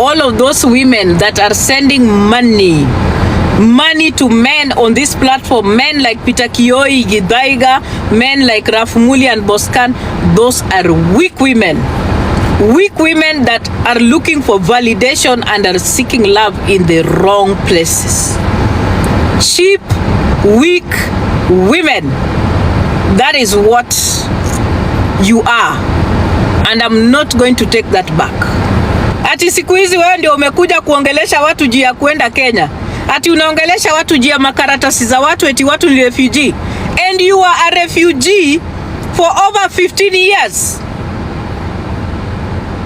all of those women that are sending money to men on this platform, men like Peter Kioi, Gidaiga, men like Rafumuli and Boscan, those are weak women. Weak women that are looking for validation and are seeking love in the wrong places. Cheap, weak women. That is what you are. And I'm not going to take that back. Ati siku hizi wewe ndio umekuja kuongelesha watu juu ya kuenda Kenya. Ati unaongelesha watu juu ya makaratasi za watu eti watu ni refugee. And you are a refugee for over 15 years.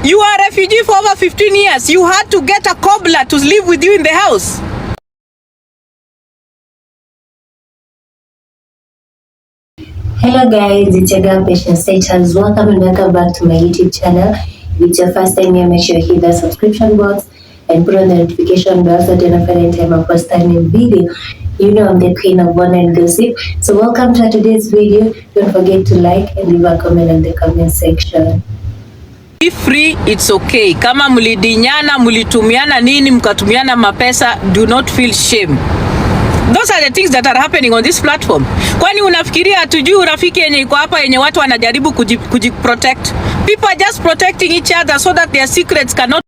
You are a refugee for over 15 years. You had to get a cobbler to live with you in the house. Hello guys, it's your girl Patience Saitans. Welcome and welcome back to my YouTube channel. If it's your first time here, make sure you hit the subscription box and put on the notification bell so that you don't find any time I post a new video. You know I'm the queen of fun and gossip. So welcome to today's video. Don't forget to like and leave a comment in the comment section. Be free, it's okay. Kama mulidinyana, mulitumiana nini, mkatumiana mapesa, do not feel shame. Those are the things that are happening on this platform. Kwani unafikiria hatujui urafiki yenye iko hapa yenye watu wanajaribu kujiprotect? People are just protecting each other so that their secrets cannot.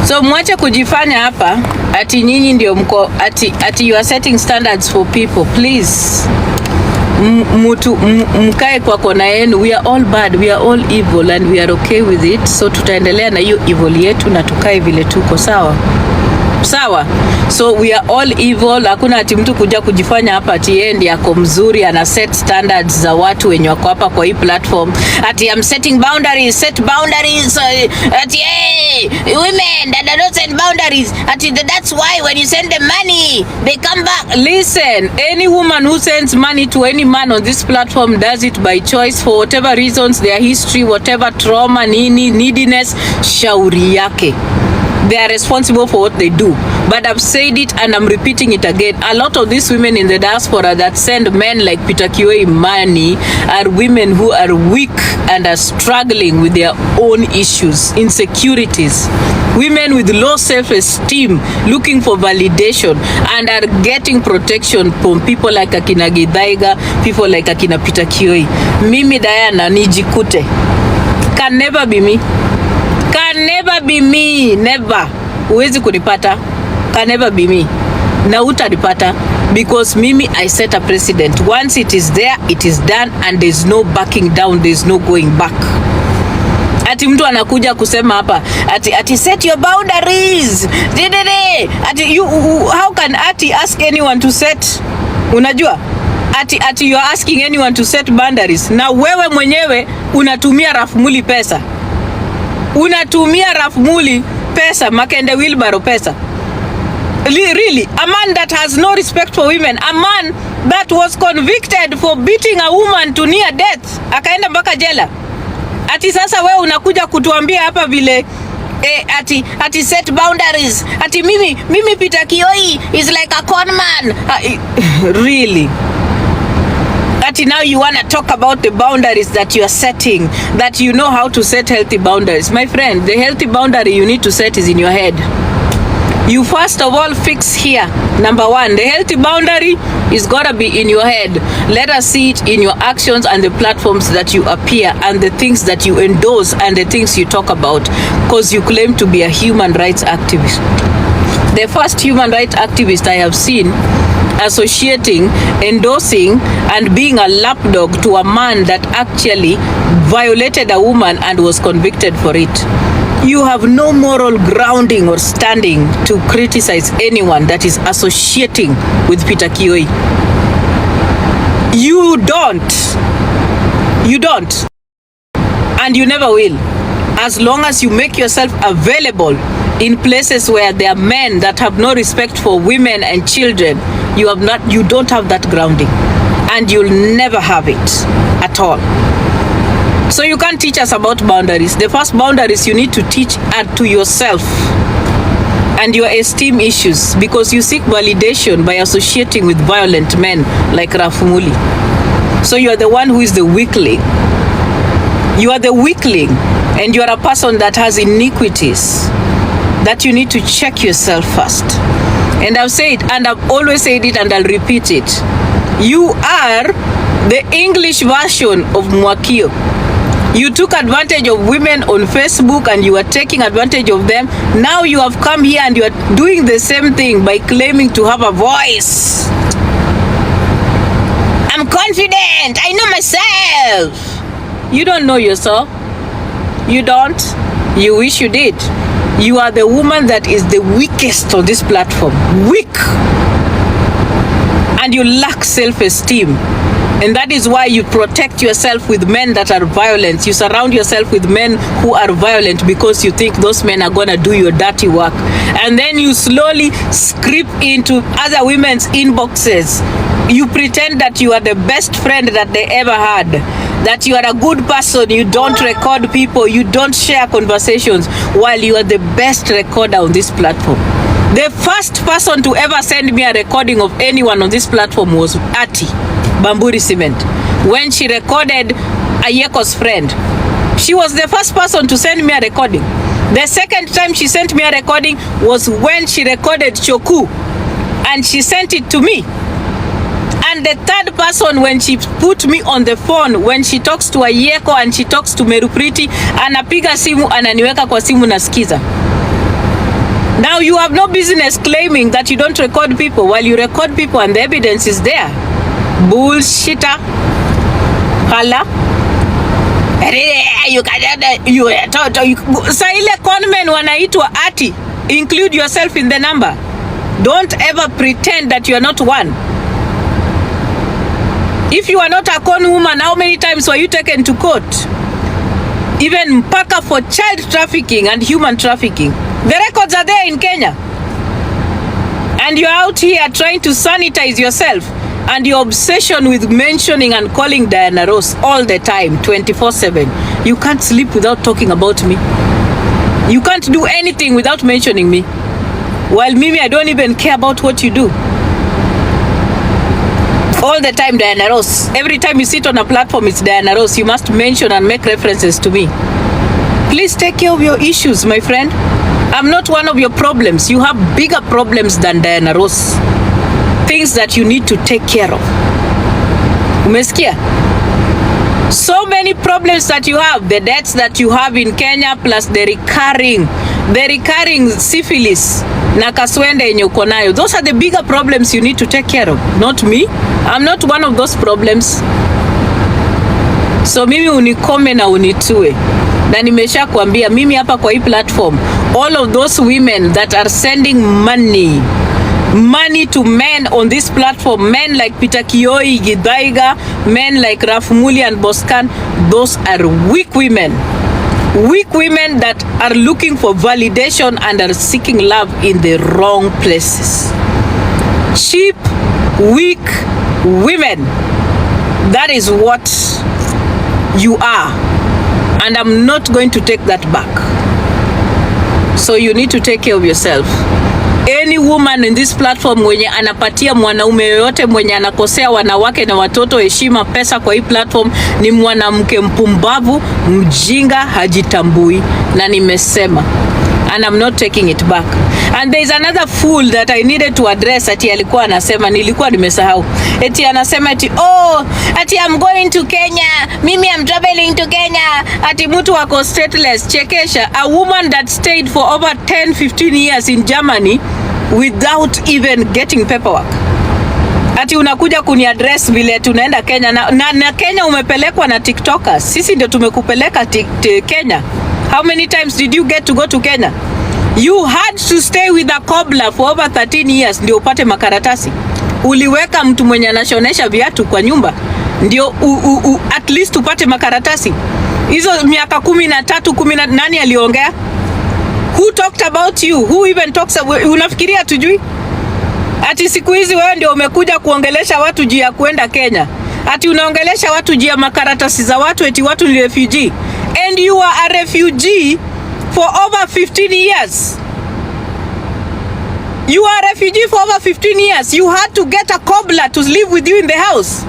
So mwache kujifanya hapa ati nyinyi ndio mko ati you are setting standards for people. Please. Mkae kwa kona yenu. We are all bad, we are all evil and we are okay with it. So tutaendelea na hiyo evil yetu na tukae vile tuko, sawa? Sawa? So we are all evil. Hakuna ati mtu kuja kujifanya hapa ati yeye ndiye ako mzuri ana set standards za watu wenye wako hapa kwa hii platform. Ati I'm setting boundaries, set boundaries. Ati hey, women that don't set boundaries. Ati that's why when you send them money, they come back. Listen, any woman who sends money to any man on this platform does it by choice for whatever reasons, their history, whatever trauma, neediness, shauri yake. They are responsible for what they do. But I've said it and I'm repeating it again. A lot of these women in the diaspora that send men like Peter Kioi money are women who are weak and are struggling with their own issues, insecurities. Women with low self-esteem, looking for validation and are getting protection from people like akina Gidaiga, people like akina Peter Kioi. Mimi Diana nijikute. Can never be me. Can never be me, never. Huwezi kunipata. Can never be me. Na utanipata because mimi I set a precedent. Once it is there, it is done and there's no backing down, there's no going back. Ati mtu anakuja kusema hapa ati set your boundaries. Ati you, how can ati ask anyone to set? Unajua? Ati you are asking anyone to set boundaries. Na wewe mwenyewe unatumia Rafumuli pesa. Unatumia Rafumuli pesa, Makende Wilbaro pesa. Really, a man that has no respect for women, a man that was convicted for beating a woman to near death, akaenda mpaka jela. Ati sasa wewe unakuja kutuambia hapa vile ati set boundaries. Ati mimi Peter Kioi is like a con man. Really? Now you want to talk about the boundaries that you are setting, that you know how to set healthy boundaries. My friend, the healthy boundary you need to set is in your head. You first of all fix here. Number one, the healthy boundary is gotta be in your head. Let us see it in your actions and the platforms that you appear and the things that you endorse and the things you talk about, because you claim to be a human rights activist. The first human rights activist I have seen associating, endorsing and being a lapdog to a man that actually violated a woman and was convicted for it. You have no moral grounding or standing to criticize anyone that is associating with Peter Kioi. You don't. You don't. And you never will. As long as you make yourself available in places where there are men that have no respect for women and children, you don't have that grounding. And you'll never have it at all. So you can't teach us about boundaries. The first boundaries you need to teach are to yourself and your esteem issues, because you seek validation by associating with violent men like Rafumuli. So you are the one who is the weakling. You are the weakling, and you are a person that has iniquities that you need to check yourself first. And I've said, and I've always said it, and I'll repeat it. You are the English version of Mwakio. You took advantage of women on Facebook and you are taking advantage of them. Now you have come here and you are doing the same thing by claiming to have a voice. I'm confident. I know myself. You don't know yourself. You don't. You wish you did. You are the woman that is the weakest on this platform. Weak. And you lack self-esteem. And that is why you protect yourself with men that are violent. You surround yourself with men who are violent because you think those men are gonna do your dirty work. And then you slowly creep into other women's inboxes. You pretend that you are the best friend that they ever had, that you are a good person, you don't record people, you don't share conversations, while you are the best recorder on this platform. The first person to ever send me a recording of anyone on this platform was Ati Bamburi Cement. When she recorded Ayeko's friend, she was the first person to send me a recording. The second time she sent me a recording was when she recorded Choku, and she sent it to me. And the third person, when she put me on the phone, when she talks to Nyako and she talks to Merupriti, anapiga simu, ananiweka kwa simu nasikiza. Now you have no business claiming that you don't record people while you record people and the evidence is there. Bullshitter. Hala. Sa ile conmen wanaitwa Ati, include yourself in the number. Don't ever pretend that you are not one. If you are not a con woman, how many times were you taken to court? Even mpaka for child trafficking and human trafficking. The records are there in Kenya. And you're out here trying to sanitize yourself. And your obsession with mentioning and calling Diana Ross all the time, 24/7. You can't sleep without talking about me. You can't do anything without mentioning me. While Mimi, I don't even care about what you do. All the time, Diana Ross. Every time you sit on a platform, it's Diana Ross. You must mention and make references to me. Please take care of your issues, my friend. I'm not one of your problems. You have bigger problems than Diana Ross. Things that you need to take care of. Umesikia? So many problems that you have. The debts that you have in Kenya, plus the recurring syphilis na kaswende yenye uko nayo. Those are the bigger problems you need to take care of. Not me. I'm not one of those problems. So mimi unikome na unitue. Na nimesha kuambia mimi hapa kwa hii platform, all of those women that are sending money to men on this platform, men like Peter Kioi, Gidaiga, men like Rafumuli and Boscan, those are weak women. Weak women that are looking for validation and are seeking love in the wrong places. Cheap, weak women. That is what you are. And I'm not going to take that back. So you need to take care of yourself. Any woman in this platform mwenye anapatia mwanaume yoyote mwenye anakosea wanawake na watoto heshima, pesa kwa hii platform ni mwanamke mpumbavu, mjinga, hajitambui, na nimesema. And I'm not taking it back. And there is another fool that I needed to address. Ati alikuwa anasema, nilikuwa nimesahau. Ati anasema ati, ati I'm going to Kenya. Mimi I'm traveling to Kenya. Ati mtu wako stateless. Chekesha. A woman that stayed for over 10-15 years in Germany without even getting paperwork. Ati unakuja kuniaddress vile tunaenda Kenya. Na Kenya umepelekwa na TikTokers. Sisi ndio tumekupeleka Kenya. How many times did you get to go to Kenya? You had to stay with a cobbler for over 13 years ndio upate makaratasi. Uliweka mtu mwenye anashonesha viatu kwa nyumba ndio at least upate makaratasi. Hizo miaka 13 nani aliongea? Who talked about you? Who even talks about, unafikiria tujui? Ati siku hizi wewe ndio umekuja kuongelesha watu juu ya kuenda Kenya. Ati unaongelesha watu juu ya makaratasi za watu eti watu ni refugee. And you are a refugee for over 15 years. You are a refugee for over 15 years. You had to get a cobbler to live with you in the house.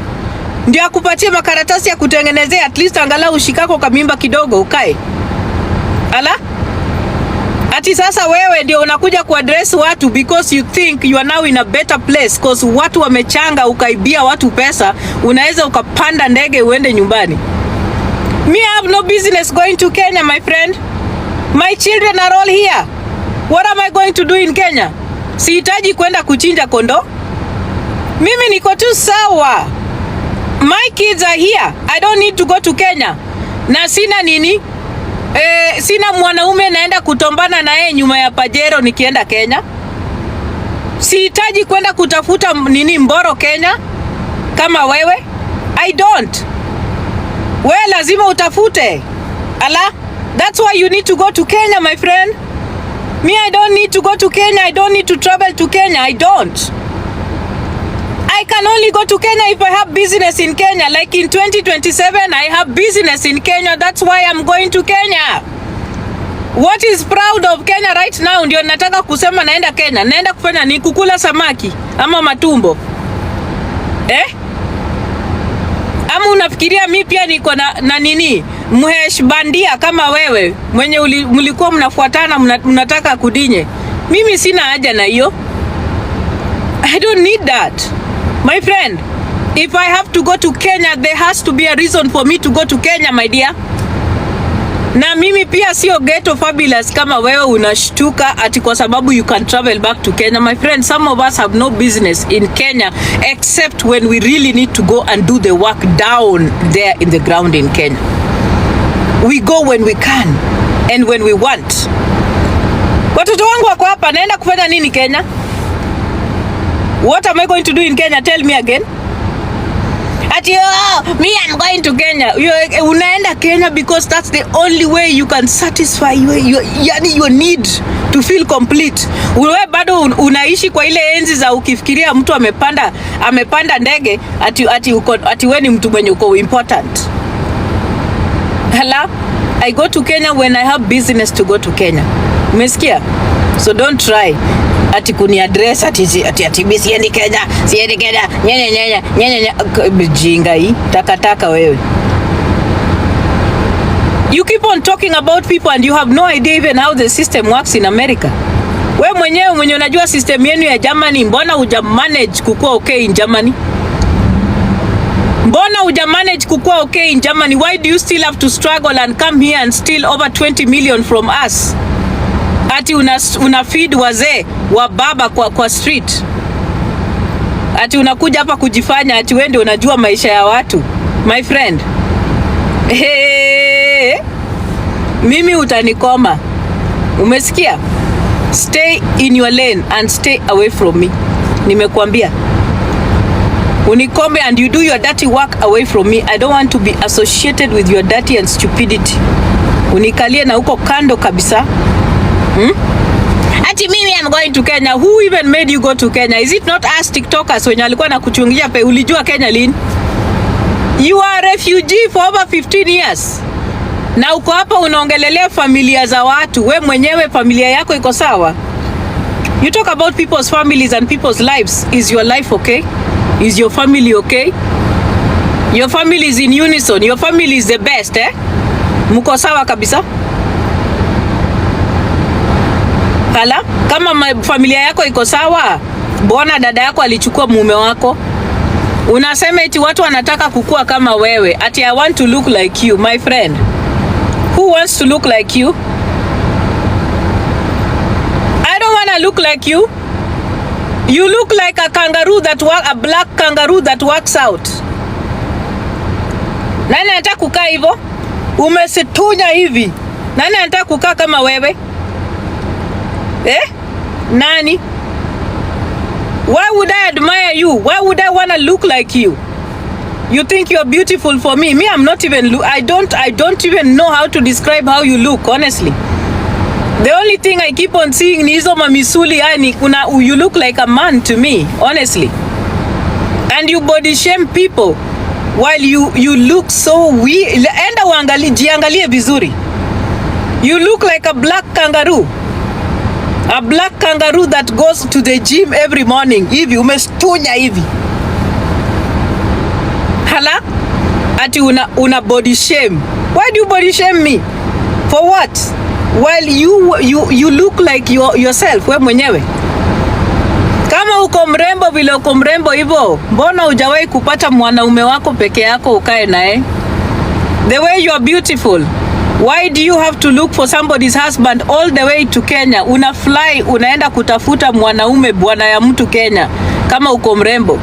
Ndio akupatie makaratasi ya kutengenezea at least angalau ushikako kamimba kidogo ukae. Ala? Ati sasa wewe ndio unakuja kuaddress watu because you think you are now in a better place because watu wamechanga ukaibia watu pesa, unaweza ukapanda ndege uende nyumbani. Me have no business going to Kenya, my friend. My children are all here. What am I going to do in Kenya? Sihitaji kwenda kuchinja kondo. Mimi niko tu sawa. My kids are here. I don't need to go to Kenya. Na sina nini? Sina mwanaume naenda kutombana na yeye nyuma ya pajero nikienda Kenya. Sihitaji kwenda kutafuta nini mboro Kenya kama wewe. I don't. Wewe lazima utafute. Ala, that's why you need to go to Kenya, my friend. Me, I don't need to go to Kenya. I don't need to travel to Kenya. I don't. I can only go to Kenya if I have business in Kenya. Like in 2027, I have business in Kenya. That's why I'm going to Kenya. What is proud of Kenya right now? Ndio nataka kusema naenda Kenya. Naenda kufanya ni kukula samaki ama matumbo. Ama unafikiria mimi pia niko na nini? Mhesh bandia kama wewe. Mwenye mlikuwa mnafuatana mnataka kudinye. Mimi sina haja na hiyo. I don't need that. My friend, if I have to go to Kenya, there has to be a reason for me to go to Kenya, my dear. Na mimi pia sio ghetto fabulous kama wewe unashtuka ati kwa sababu you can travel back to Kenya. My friend, some of us have no business in Kenya except when we really need to go and do the work down there in the ground in Kenya. We go when we can and when we want. Watoto wangu wako hapa, naenda kufanya nini Kenya? What am I going to do in Kenya? Tell me again. Ati, me, I'm going to Kenya. Unaenda Kenya because that's the only way you can satisfy your need to feel complete. Wewe bado unaishi kwa ile enzi za ukifikiria mtu amepanda ndege ati wewe ni mtu mwenye uko important. Hello? I go to Kenya when I have business to go to Kenya. Umesikia? So don't try ati kuni address ati siendi Kenya nyenya jinga hii takataka wewe. You keep on talking about people and you have no idea even how the system works in America. Wewe mwenye unajua system yenu ya Germany, mbona huja manage kukua okay in Germany? Mbona huja manage kukua okay in Germany? Why do you still have to struggle and come here and steal over 20 million from us? Ati una feed wazee wa baba kwa street. Ati unakuja hapa kujifanya ati wewe ndio unajua maisha ya watu. My friend. Mimi utanikoma. Umesikia? Stay in your lane and stay away from me. Nimekuambia. Unikome and you do your dirty work away from me. I don't want to be associated with your dirty and stupidity. Unikalie na uko kando kabisa. Ati mimi I'm going to Kenya. Who even made you go to Kenya? Is it not us TikTokers wenye alikuwa na kuchungia pe? Ulijua Kenya lini? You are a refugee for over 15 years. Na uko hapa unaongelelea familia za watu. We mwenyewe familia yako iko sawa? You talk about people's families and people's lives. Is your life okay? Is your family okay? Your family is in unison. Your family is the best, Mko sawa kabisa? Hala, kama familia yako iko sawa, mbona dada yako alichukua mume wako? Unasema eti watu wanataka kukua kama wewe. Ati I want to look like you, my friend. Who wants to look like you? I don't want to look like you. You look like a black kangaroo that works out. Nani anataka kukaa hivyo? Umesitunya hivi. Nani anataka kukaa kama wewe? Nani? Why would I admire you? Why would I want to look like you? You think you're beautiful for me? Me, I'm not even I don't even know how to describe how you look, honestly. The only thing I keep on seeing ni hizo mamisuli yani you look like a man to me, honestly. And you body shame people while you look so weird. Enda jiangalie vizuri. You look like a black kangaroo. A black kangaroo that goes to the gym every morning. Hivi umestunya hivi. Hala? Ati una body shame. Why do you body shame me? For what? Well, you look like yourself, we mwenyewe. Kama uko mrembo vile uko mrembo hivyo, mbona hujawahi kupata mwanaume wako peke yako ukae naye? The way you are beautiful. Why do you have to look for somebody's husband all the way to Kenya? Una fly, unaenda kutafuta mwanaume bwana ya mtu Kenya kama uko mrembo.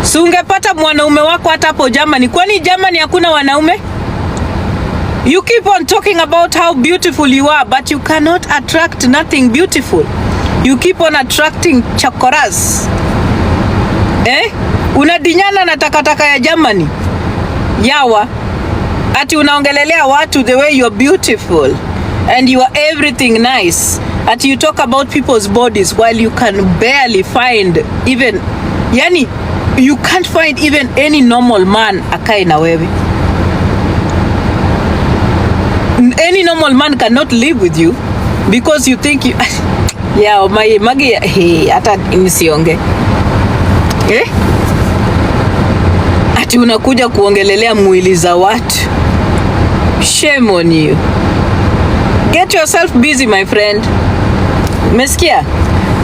Si ungepata mwanaume wako hata hapo Germany. Kwani Germany hakuna wanaume? You keep on talking about how beautiful you are, but you cannot attract nothing beautiful. You keep on attracting chokoras. Unadinyana na takataka ya Germany. Yawa. Ati unaongelelea watu the way you're beautiful and you are everything nice. Ati you talk about people's bodies while you can barely find even, yani you can't find even any normal man akae na wewe. Any normal man cannot live with you because you think you yeah, magi hata nisionge. Ati unakuja kuongelelea mwili za watu. Shame on you. Get yourself busy, my friend. Umesikia?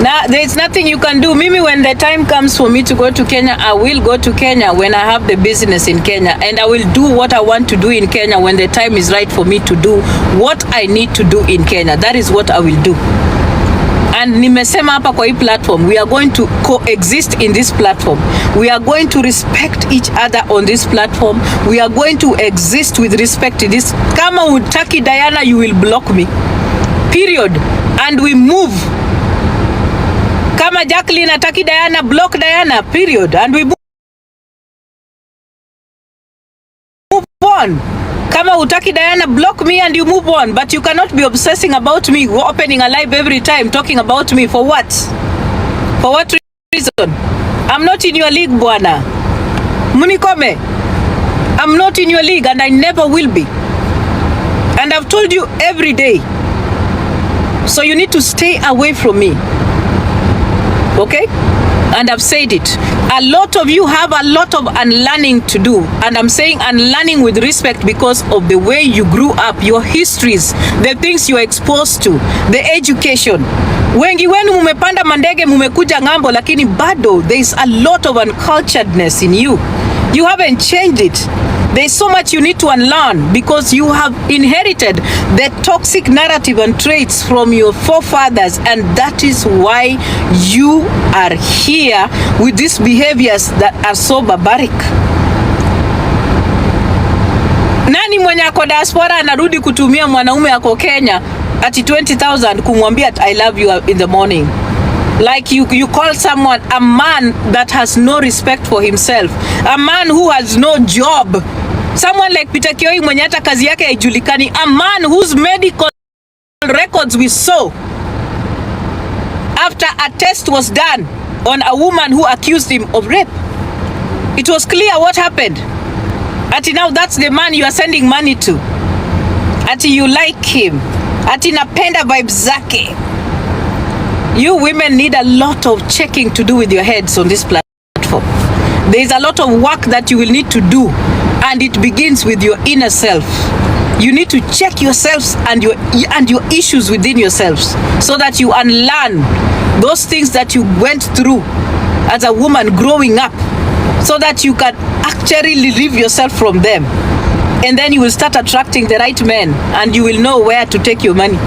Now, there is nothing you can do. Mimi, when the time comes for me to go to Kenya, I will go to Kenya when I have the business in Kenya. And I will do what I want to do in Kenya when the time is right for me to do what I need to do in Kenya. That is what I will do. And nimesema hapa kwa hii platform, we are going to coexist in this platform. We are going to respect each other on this platform. We are going to exist with respect to this. Kama utaki Diana, you will block me. Period. And we move. Kama Jacqueline ataki Diana, block Diana. Period. And we move on. Kama utaki Diana, block me and you move on. But you cannot be obsessing about me, opening a live every time, talking about me. For what? For what reason? I'm not in your league, bwana. Munikome. I'm not in your league and I never will be. And I've told you every day. So you need to stay away from me. Okay? And I've said it. A lot of you have a lot of unlearning to do. And I'm saying unlearning with respect because of the way you grew up, your histories, the things you are exposed to, the education. Wengi wenu mumepanda mandege mumekuja ngambo, lakini bado there is a lot of unculturedness in you. You haven't changed it. There is so much you need to unlearn because you have inherited the toxic narrative and traits from your forefathers, and that is why you are here with these behaviors that are so barbaric. Nani mwenye ako diaspora anarudi kutumia mwanaume ako Kenya ati 20,000 kumwambia I love you in the morning? Like you call someone a man that has no respect for himself, a man who has no job, someone like Peter Kioi mwenye hata kazi yake haijulikani, a man whose medical records we saw after a test was done on a woman who accused him of rape. It was clear what happened. Ati now that's the man you are sending money to. Ati you like him. Ati napenda vibes zake. You women need a lot of checking to do with your heads on this platform. There is a lot of work that you will need to do, and it begins with your inner self. You need to check yourselves and your issues within yourselves so that you unlearn those things that you went through as a woman growing up, so that you can actually relieve yourself from them. And then you will start attracting the right men and you will know where to take your money.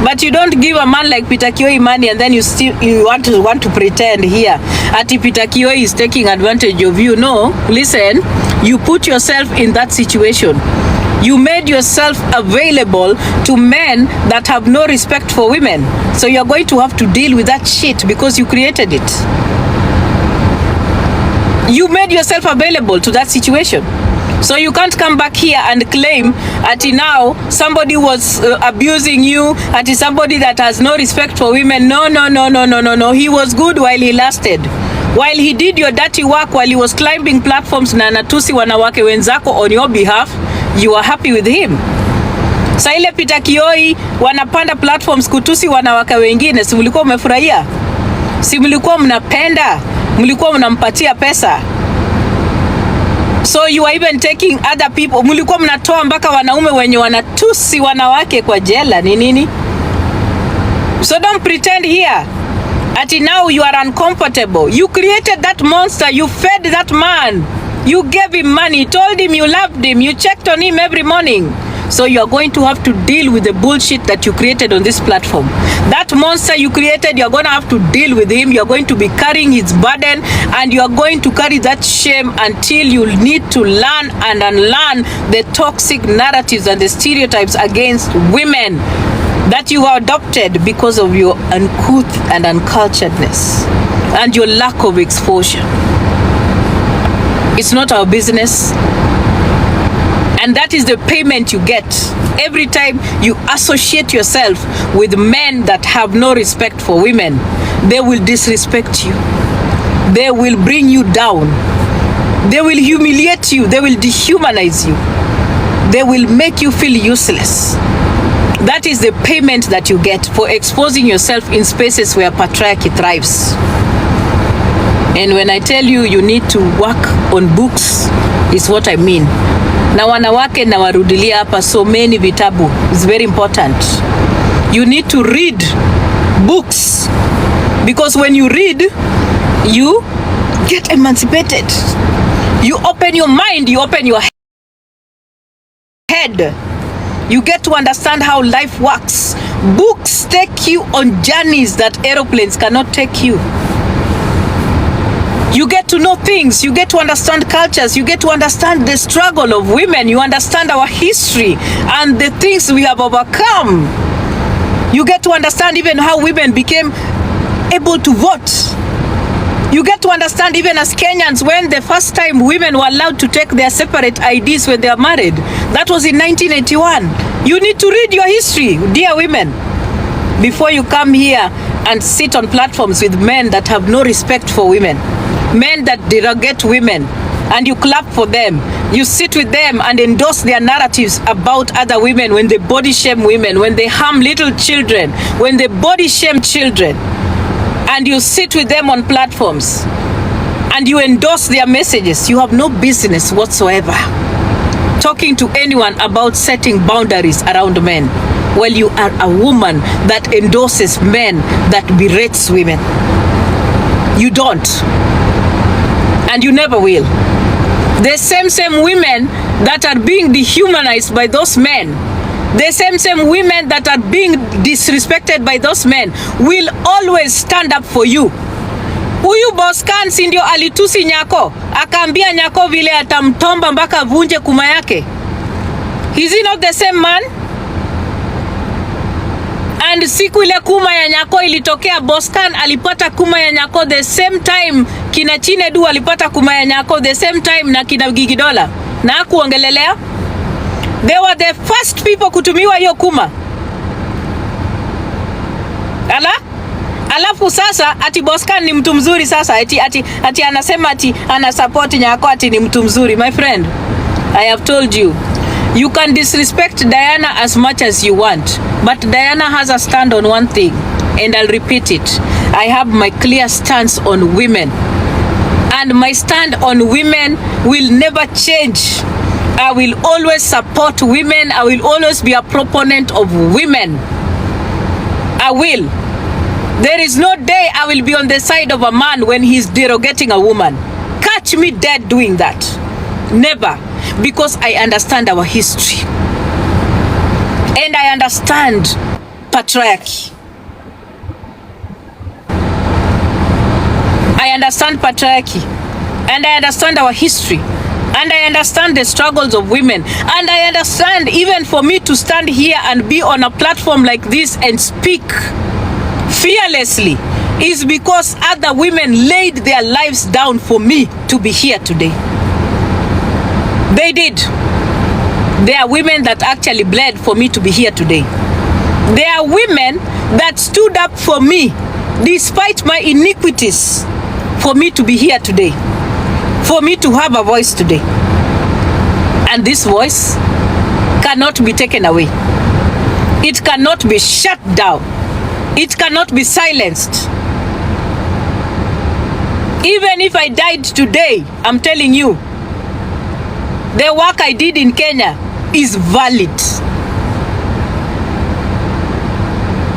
But you don't give a man like Peter Kioi money and then you want to pretend here ati Peter Kioi is taking advantage of you. No, listen, you put yourself in that situation. You made yourself available to men that have no respect for women. So you're going to have to deal with that shit because you created it. You made yourself available to that situation. So you can't come back here and claim ati now somebody was abusing you, ati somebody that has no respect for women. No. He was good while he lasted. While he did your dirty work, while he was climbing platforms na anatusi wanawake wenzako on your behalf, you are happy with him. Sa ile Peter Kioi wanapanda platforms kutusi wanawake wengine, si mlikuwa umefurahia? Si mlikuwa mnapenda? Mlikuwa mnampatia pesa? So you are even taking other people. Mulikuwa mnatoa mpaka wanaume wenye wanatusi wanawake kwa jela ni nini? So don't pretend here. Ati now you are uncomfortable. You created that monster. You fed that man. You gave him money. Told him you loved him. You checked on him every morning. So you are going to have to deal with the bullshit that you created on this platform. That monster you created, you are going to have to deal with him. You are going to be carrying his burden, and you are going to carry that shame until you need to learn and unlearn the toxic narratives and the stereotypes against women that you have adopted because of your uncouth and unculturedness and your lack of exposure. It's not our business. And that is the payment you get every time you associate yourself with men that have no respect for women. They will disrespect you. They will bring you down. They will humiliate you. They will dehumanize you. They will make you feel useless. That is the payment that you get for exposing yourself in spaces where patriarchy thrives. And when I tell you you need to work on books, is what I mean. Na wanawake na warudilia hapa, so many vitabu is very important. You need to read books, because when you read, you get emancipated. You open your mind, you open your head. You get to understand how life works. Books take you on journeys that aeroplanes cannot take you. You get to know things, you get to understand cultures, you get to understand the struggle of women, you understand our history and the things we have overcome. You get to understand even how women became able to vote. You get to understand even as Kenyans, when the first time women were allowed to take their separate IDs when they are married. That was in 1981. You need to read your history, dear women, before you come here and sit on platforms with men that have no respect for women. Men that derogate women, and you clap for them. You sit with them and endorse their narratives about other women when they body shame women, when they harm little children, when they body shame children. And you sit with them on platforms and you endorse their messages. You have no business whatsoever talking to anyone about setting boundaries around men. Well, you are a woman that endorses men that berates women. You don't. And you never will. The same women that are being dehumanized by those men, the same women that are being disrespected by those men will always stand up for you. Huyu Boscan si ndio alitusi Nyako, akaambia Nyako vile atamtomba mpaka vunje kuma yake. Is he not the same man? And siku ile kuma ya Nyako ilitokea, Boscan alipata kuma ya Nyako the same time kina Chinedu alipata kuma ya Nyako the same time na kina Gigidola. Na hakuongelelea. They were the first people kutumiwa hiyo kuma. Alafu sasa ati Boscan ni mtu mzuri sasa, ati anasema ati ana support Nyako ati ni mtu mzuri. My friend, I have told you, you can disrespect Diana as much as you want, but Diana has a stand on one thing, and I'll repeat it. I have my clear stance on women, and my stand on women will never change. I will always support women. I will always be a proponent of women. I will. There is no day I will be on the side of a man when he's derogating a woman. Catch me dead doing that. Never. Because I understand our history. And I understand patriarchy. I understand patriarchy. And I understand our history. And I understand the struggles of women. And I understand even for me to stand here and be on a platform like this and speak fearlessly is because other women laid their lives down for me to be here today. They did. There are women that actually bled for me to be here today. There are women that stood up for me despite my iniquities for me to be here today. For me to have a voice today. And this voice cannot be taken away. It cannot be shut down. It cannot be silenced. Even if I died today, I'm telling you, the work I did in Kenya is valid.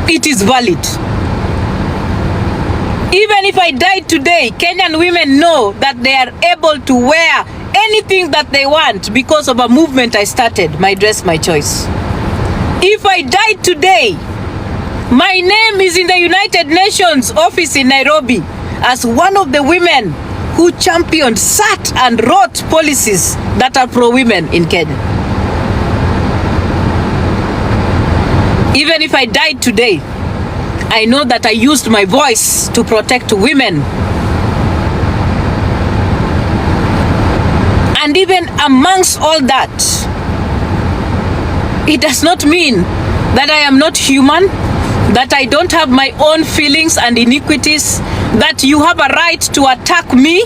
It is valid. Even if I died today, Kenyan women know that they are able to wear anything that they want because of a movement I started, My Dress, My Choice. If I died today, my name is in the United Nations office in Nairobi as one of the women who championed, sat and wrote policies that are pro-women in Kenya. Even if I died today, I know that I used my voice to protect women. And even amongst all that, it does not mean that I am not human, that I don't have my own feelings and iniquities, that you have a right to attack me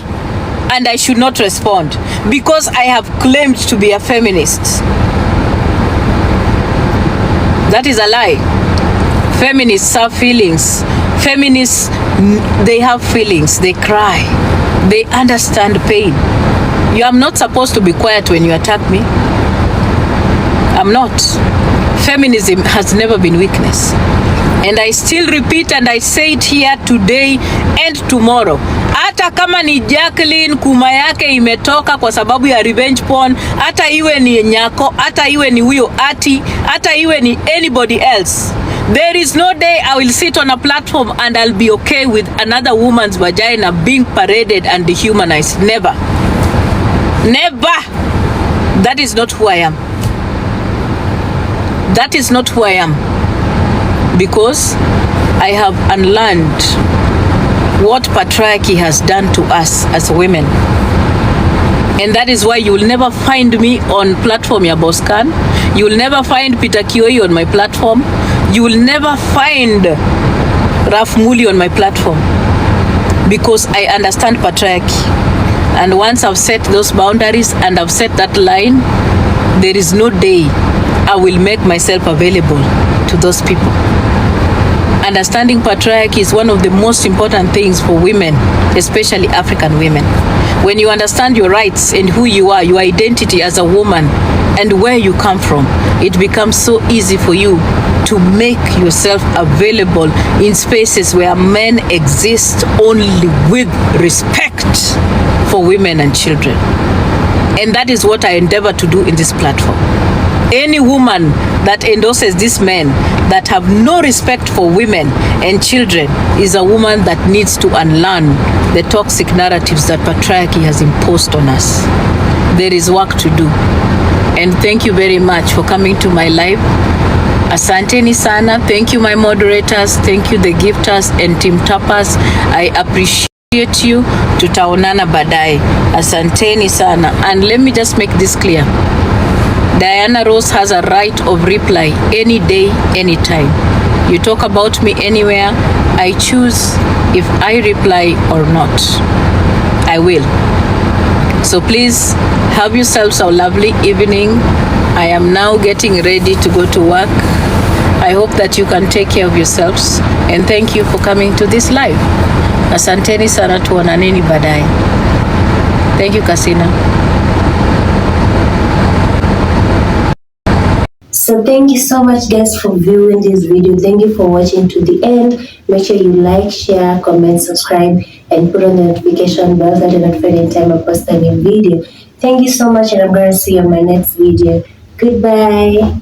and I should not respond because I have claimed to be a feminist. That is a lie. Feminists have feelings. Feminists, they have feelings. They cry. They understand pain. You are not supposed to be quiet when you attack me. I'm not. Feminism has never been weakness. And I still repeat and I say it here today and tomorrow. Hata kama ni Jacqueline Kumewaka imetoka kwa sababu ya revenge porn, hata iwe ni Nyako, hata iwe ni huyo Ati, hata iwe ni anybody else. There is no day I will sit on a platform and I'll be okay with another woman's vagina being paraded and dehumanized. Never. Never. That is not who I am. That is not who I am. Because I have unlearned what patriarchy has done to us as women. And that is why you will never find me on platform ya Boscan. You will never find Peter Kioi on my platform. You will never find Raf Muli on my platform. Because I understand patriarchy. And once I've set those boundaries and I've set that line, there is no day I will make myself available to those people. Understanding patriarchy is one of the most important things for women, especially African women. When you understand your rights and who you are, your identity as a woman, and where you come from, it becomes so easy for you to make yourself available in spaces where men exist only with respect for women and children. And that is what I endeavor to do in this platform. Any woman that endorses these men that have no respect for women and children is a woman that needs to unlearn the toxic narratives that patriarchy has imposed on us. There is work to do. And thank you very much for coming to my live. Asanteni sana. Thank you, my moderators. Thank you, the gifters and team tappers. I appreciate you. Tutaonana baadaye. Asanteni sana. And let me just make this clear. Diana Rose has a right of reply any day, anytime. You talk about me anywhere, I choose if I reply or not. I will. So please have yourselves a lovely evening. I am now getting ready to go to work. I hope that you can take care of yourselves. And thank you for coming to this live. Asanteni sana, tuonaneni baadaye. Thank you, Kasina. So thank you so much guys for viewing this video. Thank you for watching to the end. Make sure you like, share, comment, subscribe, and put on the notification bell so that you're notified anytime I post a new video. Thank you so much, and I'm going to see you on my next video. Goodbye.